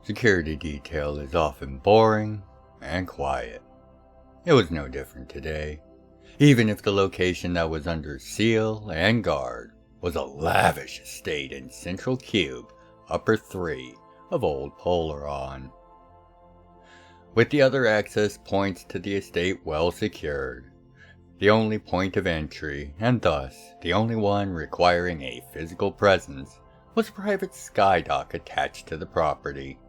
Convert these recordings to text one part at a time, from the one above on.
Security detail is often boring and quiet. It was no different today, even if the location that was under seal and guard was a lavish estate in Central Cube, Upper 3 of Old Polaron. With the other access points to the estate well secured, the only point of entry, and thus the only one requiring a physical presence, was a private skydock attached to the property.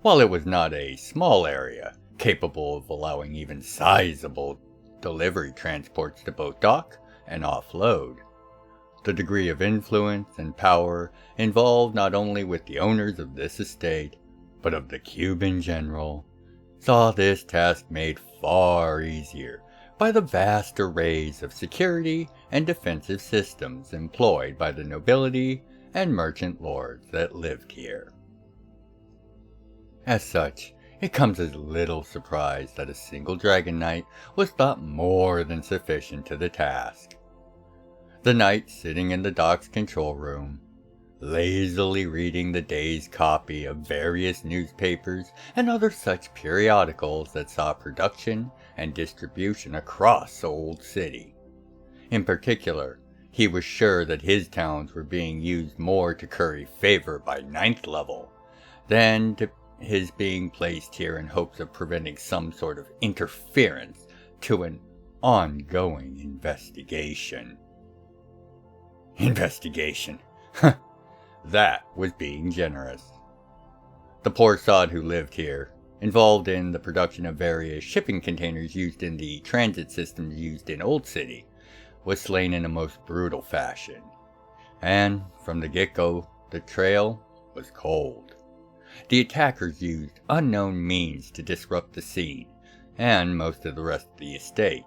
While it was not a small area, capable of allowing even sizable delivery transports to both dock and offload, the degree of influence and power involved not only with the owners of this estate, but of the cube in general, saw this task made far easier by the vast arrays of security and defensive systems employed by the nobility and merchant lords that lived here. As such, it comes as little surprise that a single Dragon Knight was thought more than sufficient to the task. The knight sitting in the dock's control room, lazily reading the day's copy of various newspapers and other such periodicals that saw production and distribution across Old City. In particular, he was sure that his towns were being used more to curry favor by 9th level than to his being placed here in hopes of preventing some sort of interference to an ongoing investigation. Investigation. That was being generous. The poor sod who lived here, involved in the production of various shipping containers used in the transit systems used in Old City, was slain in a most brutal fashion. And, from the get-go, the trail was cold. The attackers used unknown means to disrupt the scene, and most of the rest of the estate.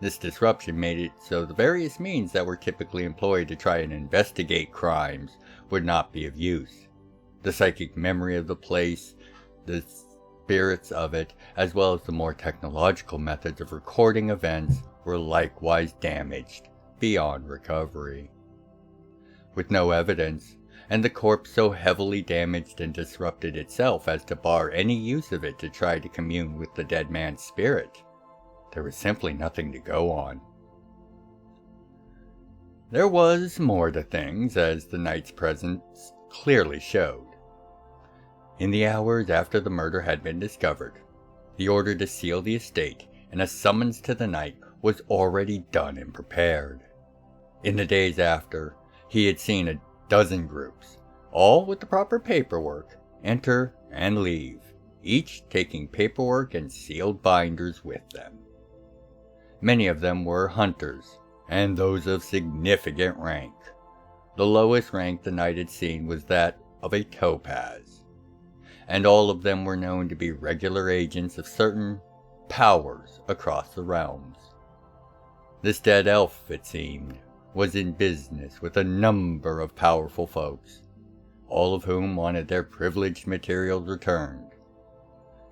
This disruption made it so the various means that were typically employed to try and investigate crimes would not be of use. The psychic memory of the place, the spirits of it, as well as the more technological methods of recording events were likewise damaged beyond recovery. With no evidence, and the corpse so heavily damaged and disrupted itself as to bar any use of it to try to commune with the dead man's spirit, there was simply nothing to go on. There was more to things, as the knight's presence clearly showed. In the hours after the murder had been discovered, the order to seal the estate and a summons to the knight was already done and prepared. In the days after, he had seen a dozen groups, all with the proper paperwork, enter and leave, each taking paperwork and sealed binders with them. Many of them were hunters, and those of significant rank. The lowest rank the knight had seen was that of a topaz, and all of them were known to be regular agents of certain powers across the realms. This dead elf, it seemed, was in business with a number of powerful folks, all of whom wanted their privileged materials returned,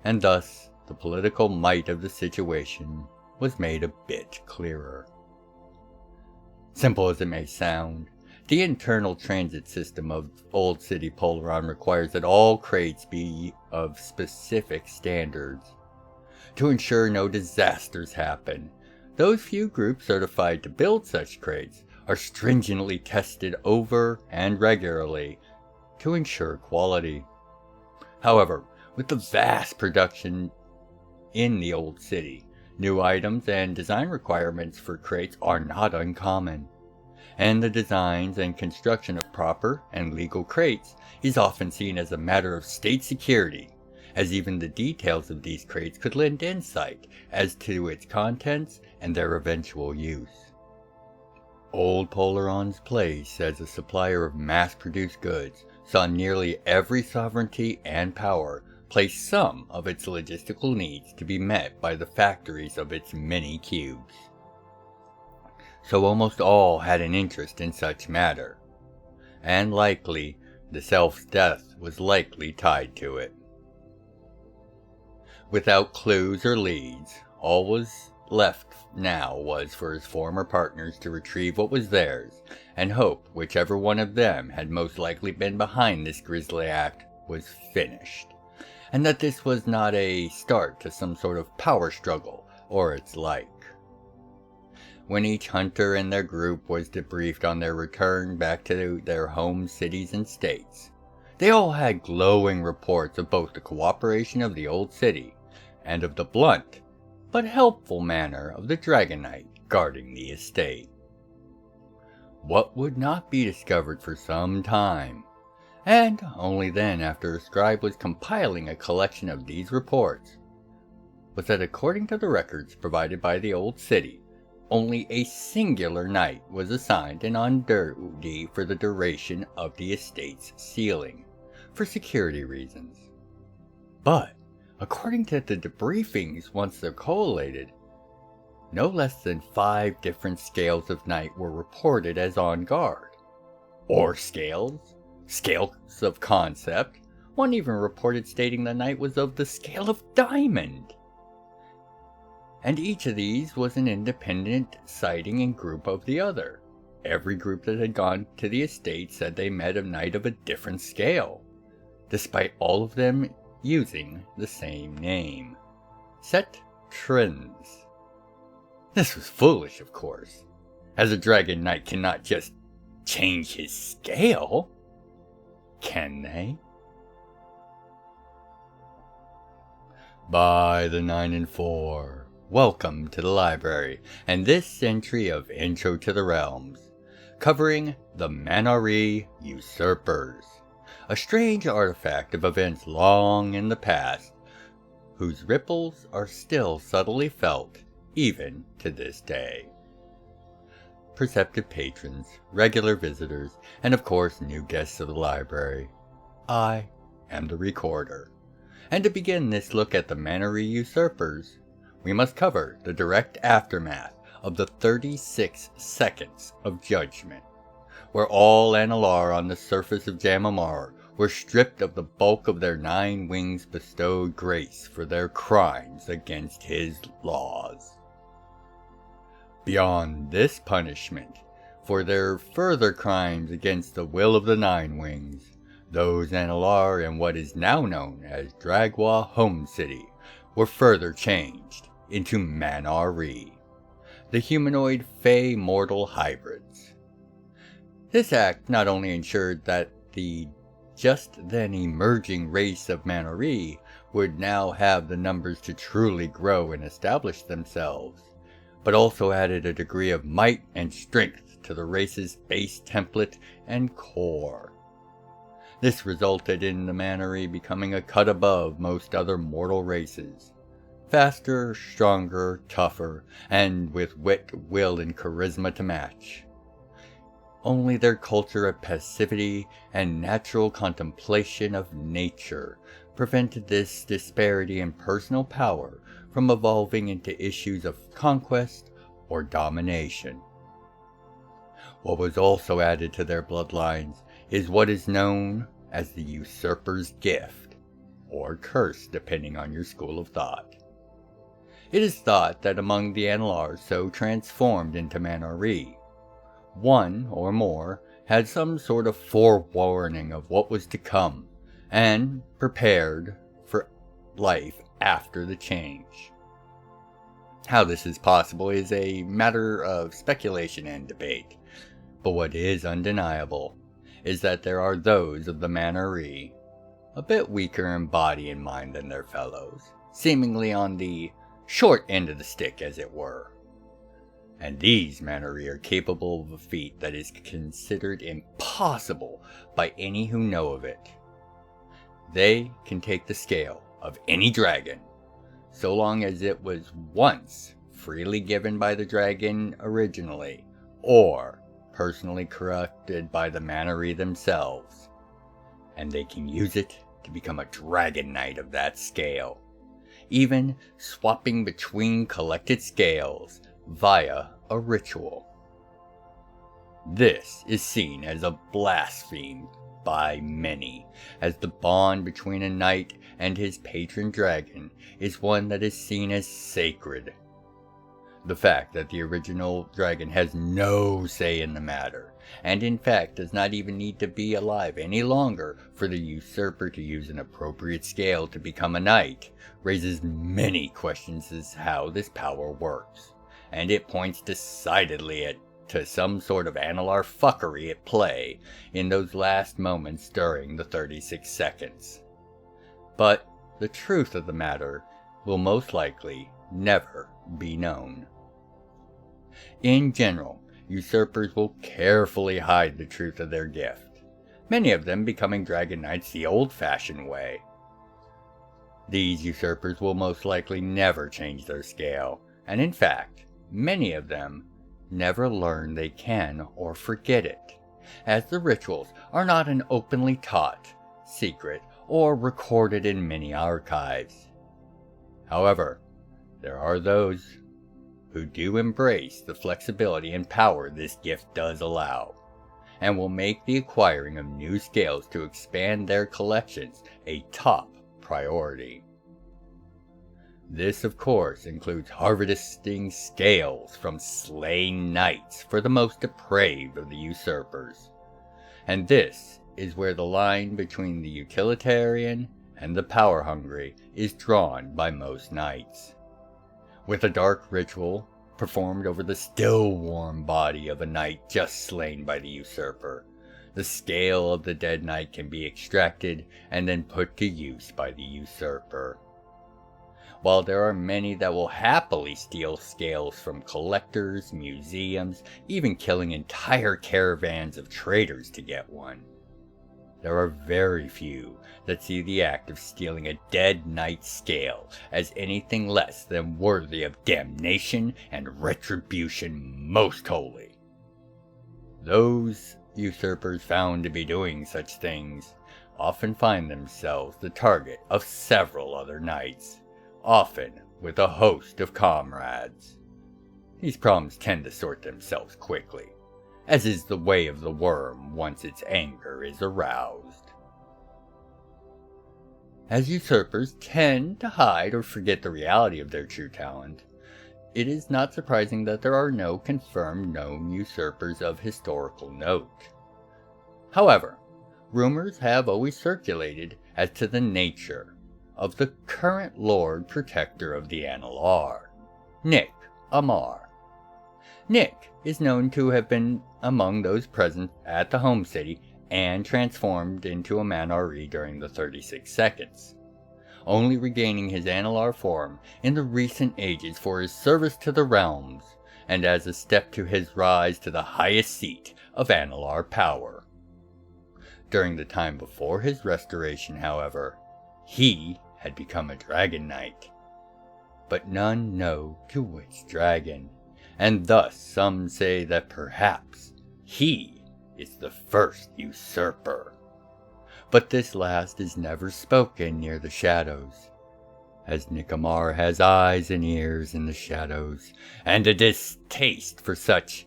and thus the political might of the situation was made a bit clearer. Simple as it may sound, the internal transit system of Old City Polaron requires that all crates be of specific standards. To ensure no disasters happen, those few groups certified to build such crates are stringently tested over and regularly to ensure quality. However, with the vast production in the Old City, new items and design requirements for crates are not uncommon, and the designs and construction of proper and legal crates is often seen as a matter of state security, as even the details of these crates could lend insight as to its contents and their eventual use. Old Polaron's place as a supplier of mass-produced goods saw nearly every sovereignty and power place some of its logistical needs to be met by the factories of its many cubes. So almost all had an interest in such matter, and likely the elf's death was likely tied to it. Without clues or leads, all was left now was for his former partners to retrieve what was theirs, and hope whichever one of them had most likely been behind this grisly act was finished, and that this was not a start to some sort of power struggle or its like. When each hunter in their group was debriefed on their return back to their home cities and states, they all had glowing reports of both the cooperation of the old city and of the blunt but helpful manner of the Dragon Knight guarding the estate. What would not be discovered for some time, and only then after a scribe was compiling a collection of these reports, was that according to the records provided by the old city, only a singular knight was assigned and on duty for the duration of the estate's sealing, for security reasons. But, according to the debriefings once they're collated, no less than 5 different scales of knight were reported as on guard. Or scales of concept. One even reported stating the knight was of the scale of diamond. And each of these was an independent sighting and group of the other. Every group that had gone to the estate said they met a knight of a different scale, despite all of them using the same name. Set Trends. This was foolish, of course, as a Dragon Knight cannot just change his scale, can they? By the 9 and 4. Welcome to the library, and this entry of Intro to the Realms, covering the Man'ari Usurpers, a strange artifact of events long in the past, whose ripples are still subtly felt even to this day. Perceptive patrons, regular visitors, and of course new guests of the library, I am the recorder, and to begin this look at the Man'ari Usurpers, we must cover the direct aftermath of the 36 Seconds of Judgment, where all IttR on the surface of Jam'mar were stripped of the bulk of their 9 wings bestowed grace for their crimes against his laws. Beyond this punishment, for their further crimes against the will of the 9 wings, those IttR in what is now known as Dragwa Home City were further changed into Man'ari, the humanoid Fey mortal hybrids. This act not only ensured that the just then emerging race of Man'ari would now have the numbers to truly grow and establish themselves, but also added a degree of might and strength to the race's base template and core. This resulted in the Man'ari becoming a cut above most other mortal races. Faster, stronger, tougher, and with wit, will, and charisma to match. Only their culture of passivity and natural contemplation of nature prevented this disparity in personal power from evolving into issues of conquest or domination. What was also added to their bloodlines is what is known as the Usurper's Gift, or Curse depending on your school of thought. It is thought that among the IttR so transformed into Man'ari, one or more had some sort of forewarning of what was to come, and prepared for life after the change. How this is possible is a matter of speculation and debate, but what is undeniable is that there are those of the Man'ari, a bit weaker in body and mind than their fellows, seemingly on the short end of the stick as it were. And these Man'ari are capable of a feat that is considered impossible by any who know of it. They can take the scale of any dragon, so long as it was once freely given by the dragon originally, or personally corrupted by the Man'ari themselves, and they can use it to become a Dragon Knight of that scale, even swapping between collected scales via a ritual. This is seen as a blaspheme by many, as the bond between a knight and his patron dragon is one that is seen as sacred. The fact that the original dragon has no say in the matter and in fact does not even need to be alive any longer for the usurper to use an appropriate scale to become a knight, raises many questions as to how this power works, and it points decidedly to some sort of IttR fuckery at play in those last moments during the 36 seconds. But the truth of the matter will most likely never be known. In general, usurpers will carefully hide the truth of their gift, many of them becoming Dragon Knights the old-fashioned way. These usurpers will most likely never change their scale, and in fact, many of them never learn they can or forget it, as the rituals are not an openly taught, secret, or recorded in many archives. However, there are those who do embrace the flexibility and power this gift does allow, and will make the acquiring of new scales to expand their collections a top priority. This, of course, includes harvesting scales from slain knights for the most depraved of the usurpers. And this is where the line between the utilitarian and the power-hungry is drawn by most knights. With a dark ritual performed over the still-warm body of a knight just slain by the usurper, the scale of the dead knight can be extracted and then put to use by the usurper. While there are many that will happily steal scales from collectors, museums, even killing entire caravans of traders to get one, there are very few that see the act of stealing a dead knight's scale as anything less than worthy of damnation and retribution most holy. Those usurpers found to be doing such things often find themselves the target of several other knights, often with a host of comrades. These problems tend to sort themselves quickly, as is the way of the worm once its anger is aroused. As usurpers tend to hide or forget the reality of their true talent, it is not surprising that there are no confirmed known usurpers of historical note. However, rumors have always circulated as to the nature of the current Lord Protector of the IttR, Nick Ammar. Nick is known to have been among those present at the home city and transformed into a Man'ari during the 36 seconds, only regaining his IttR form in the recent ages for his service to the realms and as a step to his rise to the highest seat of IttR power. During the time before his restoration, however, he had become a Dragon Knight, but none know to which dragon, and thus some say that perhaps he is the first usurper. But this last is never spoken near the shadows, as Nick Ammar has eyes and ears in the shadows, and a distaste for such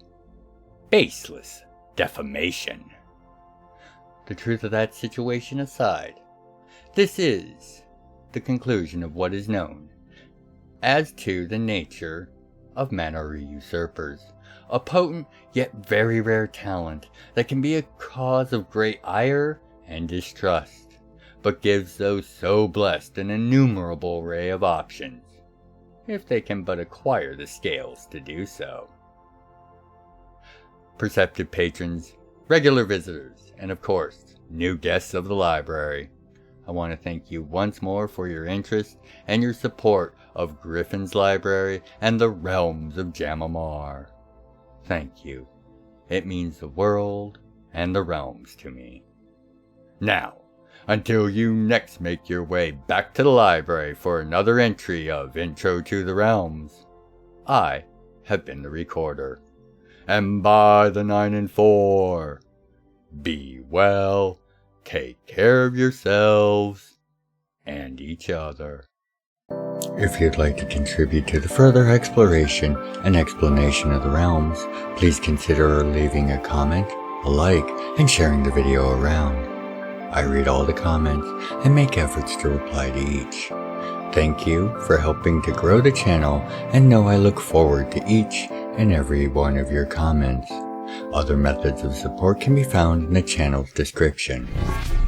baseless defamation. The truth of that situation aside, this is the conclusion of what is known as to the nature of Man'ari usurpers, a potent yet very rare talent that can be a cause of great ire and distrust, but gives those so blessed an innumerable array of options, if they can but acquire the scales to do so. Perceptive patrons, regular visitors, and of course, new guests of the library, I want to thank you once more for your interest and your support of Gryphon's Library and the Realms of Jam'mar. Thank you. It means the world and the realms to me. Now, until you next make your way back to the library for another entry of Intro to the Realms, I have been the recorder. And by the 9 and 4, be well, take care of yourselves and each other. If you'd like to contribute to the further exploration and explanation of the realms, please consider leaving a comment, a like, and sharing the video around. I read all the comments and make efforts to reply to each. Thank you for helping to grow the channel, and know I look forward to each and every one of your comments. Other methods of support can be found in the channel's description.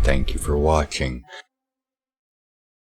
Thank you for watching.